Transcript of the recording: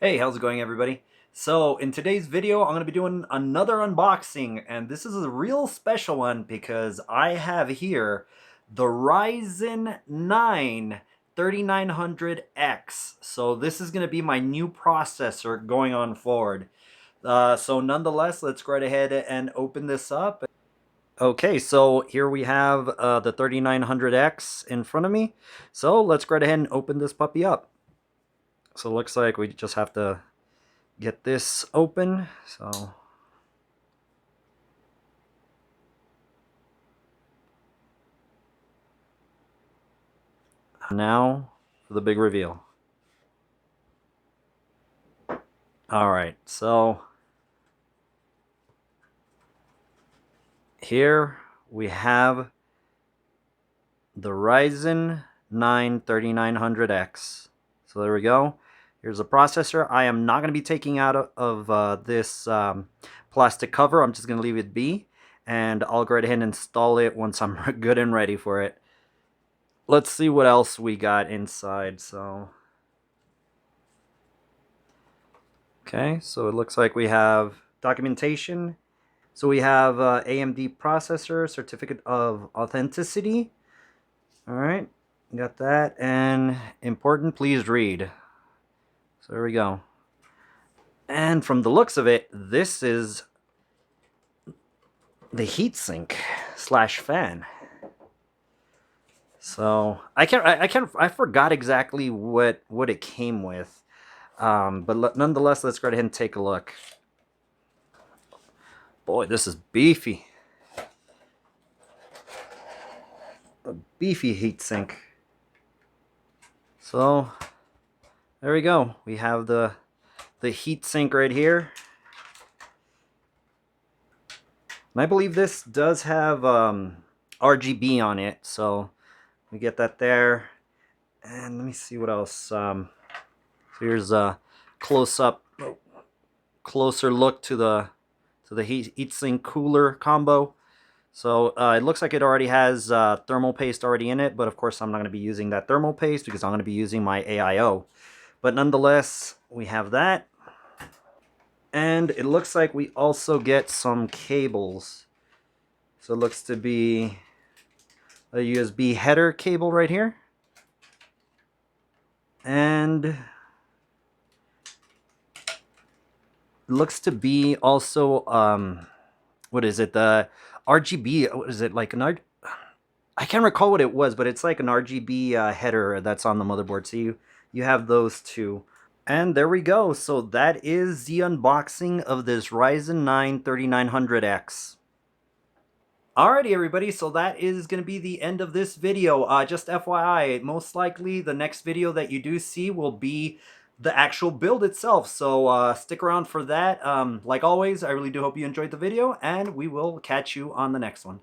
Hey, how's it going, everybody? So in today's video, I'm going to be doing another unboxing, and this is a real special one because I have here the Ryzen 9 3900X. So this is going to be my new processor going on forward. So nonetheless, let's go right ahead and open this up. Okay, so here we have the 3900X in front of me. So let's go right ahead and open this puppy up. So it looks like we just have to get this open. So now for the big reveal. All right, so here we have the Ryzen 9 3900X. So there we go. Here's the processor. I am not going to be taking out of this plastic cover. I'm just going to leave it be, and I'll go right ahead and install it once I'm good and ready for it. Let's see what else we got inside. Okay, so it looks like we have documentation. So we have AMD processor, certificate of authenticity. All right, got that. And important, please read. So there we go. And from the looks of it, this is the heatsink slash fan. So I forgot exactly what it came with. But nonetheless, let's go ahead and take a look. Boy, this is beefy. A beefy heatsink. So there we go. We have the heatsink right here. And I believe this does have RGB on it, so we get that there. And let me see what else. So here's a closer look to the heatsink cooler combo. So it looks like it already has thermal paste already in it, but of course I'm not going to be using that thermal paste because I'm going to be using my AIO. But nonetheless, we have that. And it looks like we also get some cables. So it looks to be a USB header cable right here. And it looks to be also, what is it? The RGB, what is it, like an I can't recall what it was, but it's like an RGB header that's on the motherboard. So you have those two. And there we go. So that is the unboxing of this Ryzen 9 3900X. Alrighty, everybody, so that is going to be the end of this video. Just FYI, most likely the next video that you do see will be the actual build itself. So stick around for that. Like always, I really do hope you enjoyed the video, and we will catch you on the next one.